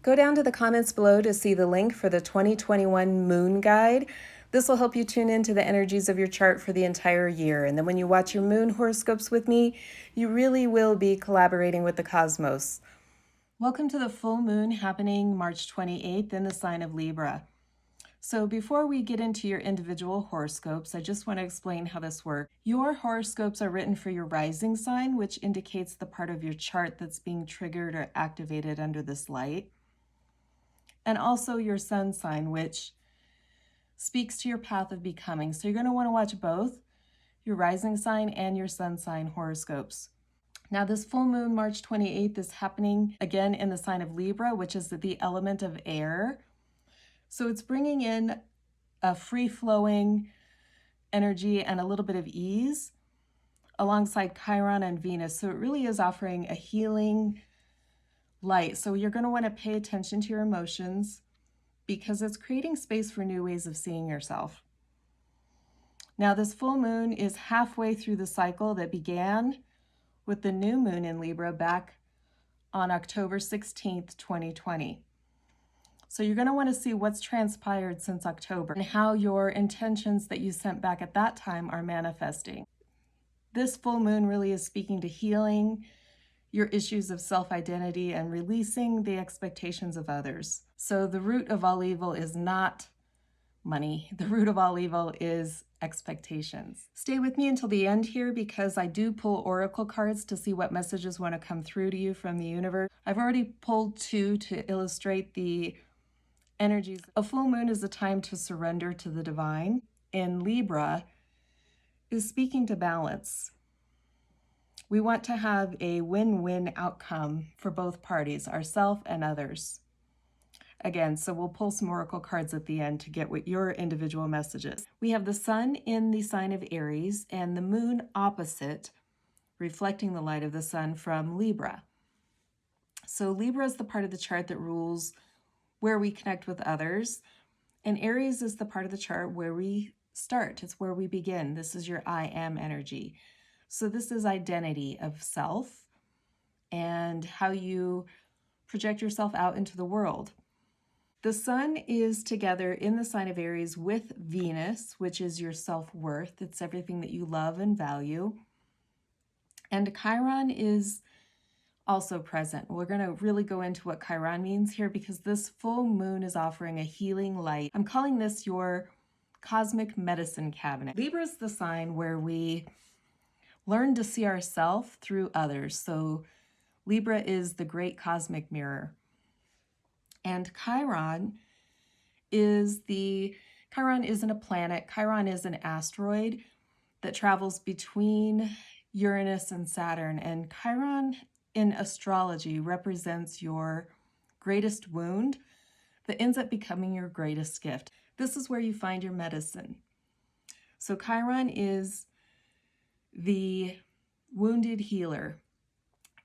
Go down to the comments below to see the link for the 2021 Moon Guide. This will help you tune into the energies of your chart for the entire year. And then when you watch your moon horoscopes with me, you really will be collaborating with the cosmos. Welcome to the full moon happening March 28th in the sign of Libra. So before we get into your individual horoscopes, I just want to explain how this works. Your horoscopes are written for your rising sign, which indicates the part of your chart that's being triggered or activated under this light. And also your sun sign, which speaks to your path of becoming. So you're going to want to watch both your rising sign and your sun sign horoscopes. Now this full moon, March 28th, is happening again in the sign of Libra, which is the element of air. So it's bringing in a free-flowing energy and a little bit of ease alongside Chiron and Venus. So it really is offering a healing light. So you're going to want to pay attention to your emotions because it's creating space for new ways of seeing yourself. Now this full moon is halfway through the cycle that began with the new moon in Libra back on October 16th, 2020. So you're going to want to see what's transpired since October and how your intentions that you sent back at that time are manifesting. This full moon really is speaking to healing your issues of self-identity and releasing the expectations of others. So the root of all evil is not money. The root of all evil is expectations. Stay with me until the end here because I do pull oracle cards to see what messages want to come through to you from the universe. I've already pulled 2 to illustrate the energies. A full moon is a time to surrender to the divine. In Libra is speaking to balance. We want to have a win-win outcome for both parties, ourselves and others. Again, so we'll pull some oracle cards at the end to get what your individual message is. We have the sun in the sign of Aries and the moon opposite, reflecting the light of the sun from Libra. So Libra is the part of the chart that rules where we connect with others, and Aries is the part of the chart where we start. It's where we begin. This is your I am energy. So this is identity of self and how you project yourself out into the world. The sun is together in the sign of Aries with Venus, which is your self-worth. It's everything that you love and value. And Chiron is also present. We're going to really go into what Chiron means here because this full moon is offering a healing light. I'm calling this your cosmic medicine cabinet. Libra is the sign where we learn to see ourselves through others. So Libra is the great cosmic mirror. And Chiron isn't a planet. Chiron is an asteroid that travels between Uranus and Saturn. And Chiron in astrology represents your greatest wound that ends up becoming your greatest gift. This is where you find your medicine. So Chiron is the wounded healer.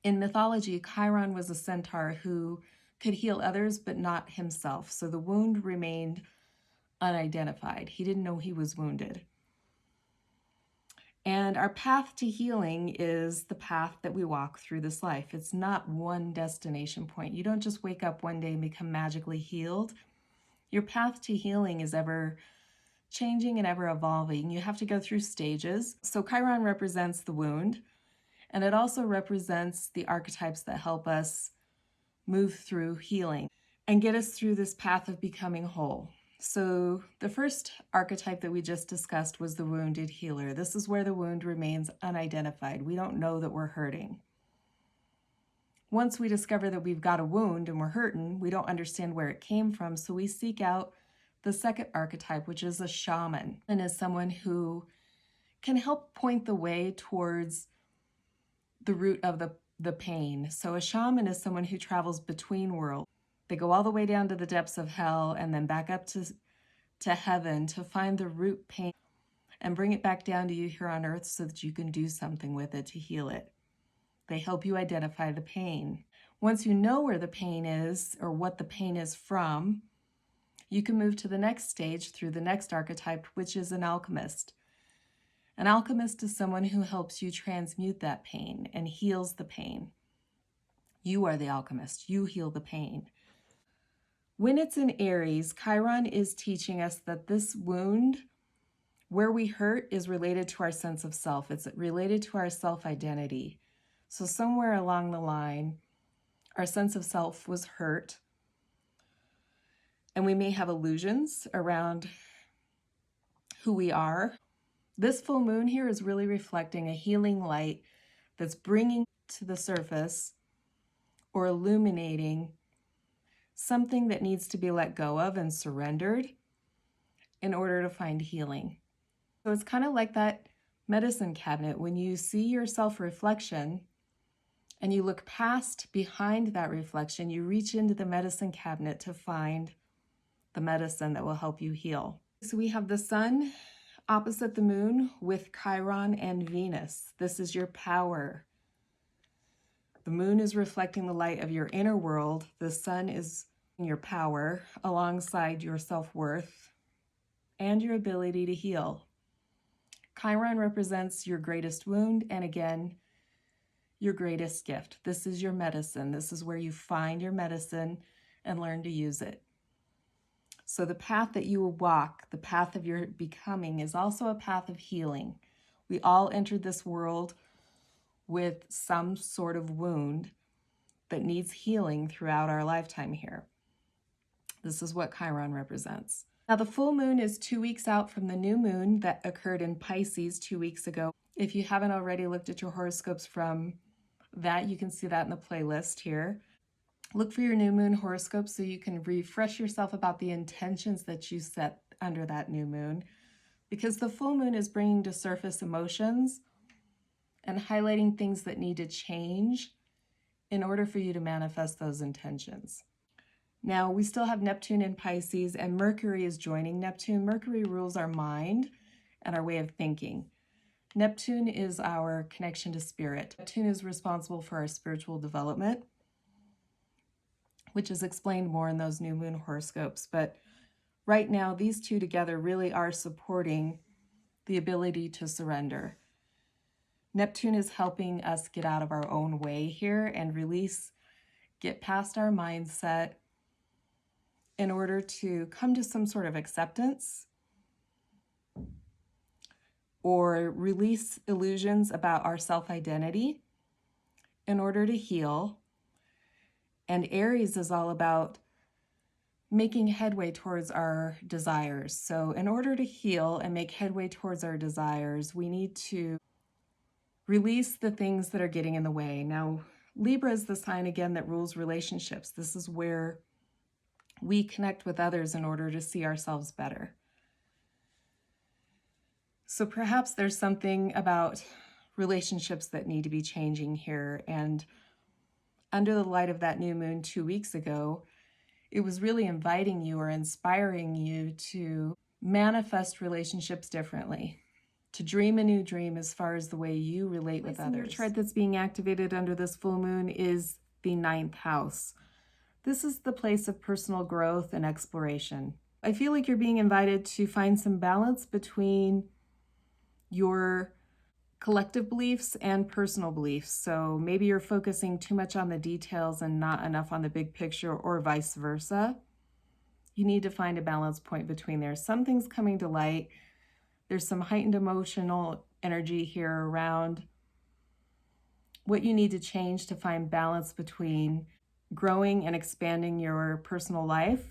In mythology, Chiron was a centaur who could heal others but not himself. So the wound remained unidentified. He didn't know he was wounded. And our path to healing is the path that we walk through this life. It's not one destination point. You don't just wake up one day and become magically healed. Your path to healing is ever changing and ever evolving. You have to go through stages. So Chiron represents the wound, and it also represents the archetypes that help us move through healing and get us through this path of becoming whole. So the first archetype that we just discussed was the wounded healer. This is where the wound remains unidentified. We don't know that we're hurting. Once we discover that we've got a wound and we're hurting, we don't understand where it came from, so we seek out the second archetype, which is a shaman, and is someone who can help point the way towards the root of the pain. So a shaman is someone who travels between worlds. They go all the way down to the depths of hell and then back up to heaven to find the root pain and bring it back down to you here on earth so that you can do something with it to heal it. They help you identify the pain. Once you know where the pain is or what the pain is from, you can move to the next stage through the next archetype, which is an alchemist. An alchemist is someone who helps you transmute that pain and heals the pain. You are the alchemist. You heal the pain. When it's in Aries, Chiron is teaching us that this wound, where we hurt, is related to our sense of self. It's related to our self-identity. So somewhere along the line, our sense of self was hurt, and we may have illusions around who we are. This full moon here is really reflecting a healing light that's bringing to the surface or illuminating something that needs to be let go of and surrendered in order to find healing. So it's kind of like that medicine cabinet. When you see your self-reflection and you look past behind that reflection, you reach into the medicine cabinet to find the medicine that will help you heal. So we have the sun opposite the moon with Chiron and Venus. This is your power. The moon is reflecting the light of your inner world. The sun is your power alongside your self-worth and your ability to heal. Chiron represents your greatest wound and, again, your greatest gift. This is your medicine. This is where you find your medicine and learn to use it. So the path that you will walk, the path of your becoming, is also a path of healing. We all entered this world with some sort of wound that needs healing throughout our lifetime here. This is what Chiron represents. Now, the full moon is 2 weeks out from the new moon that occurred in Pisces 2 weeks ago. If you haven't already looked at your horoscopes from that, you can see that in the playlist here. Look for your new moon horoscope so you can refresh yourself about the intentions that you set under that new moon, because the full moon is bringing to surface emotions and highlighting things that need to change in order for you to manifest those intentions. Now, we still have Neptune in Pisces, and Mercury is joining Neptune. Mercury rules our mind and our way of thinking. Neptune is our connection to spirit. Neptune is responsible for our spiritual development, which is explained more in those new moon horoscopes. But right now, these two together really are supporting the ability to surrender. Neptune is helping us get out of our own way here and release, get past our mindset in order to come to some sort of acceptance or release illusions about our self-identity in order to heal. And Aries is all about making headway towards our desires. So in order to heal and make headway towards our desires, we need to release the things that are getting in the way. Now, Libra is the sign, again, that rules relationships. This is where we connect with others in order to see ourselves better. So perhaps there's something about relationships that need to be changing here. And under the light of that new moon 2 weeks ago, it was really inviting you or inspiring you to manifest relationships differently, to dream a new dream as far as the way you relate with others. Your chart that's being activated under this full moon is the 9th house. This is the place of personal growth and exploration. I feel like you're being invited to find some balance between your collective beliefs and personal beliefs. So maybe you're focusing too much on the details and not enough on the big picture, or vice versa. You need to find a balance point between there. Something's coming to light. There's some heightened emotional energy here around what you need to change to find balance between growing and expanding your personal life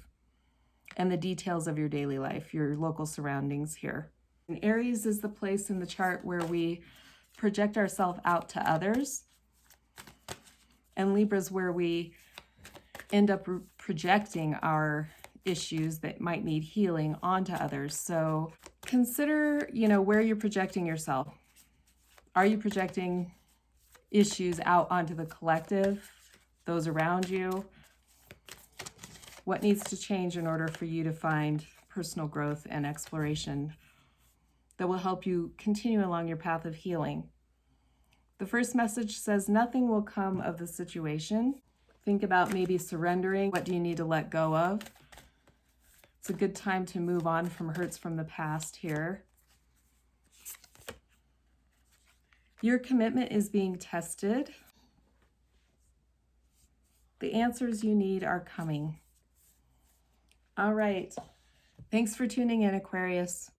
and the details of your daily life, your local surroundings here. And Aries is the place in the chart where we project ourselves out to others. And Libra is where we end up projecting our issues that might need healing onto others. So consider, where you're projecting yourself. Are you projecting issues out onto the collective, those around you? What needs to change in order for you to find personal growth and exploration that will help you continue along your path of healing? The first message says nothing will come of the situation. Think about maybe surrendering. What do you need to let go of? It's a good time to move on from hurts from the past here. Your commitment is being tested. The answers you need are coming. All right. Thanks for tuning in, Aquarius.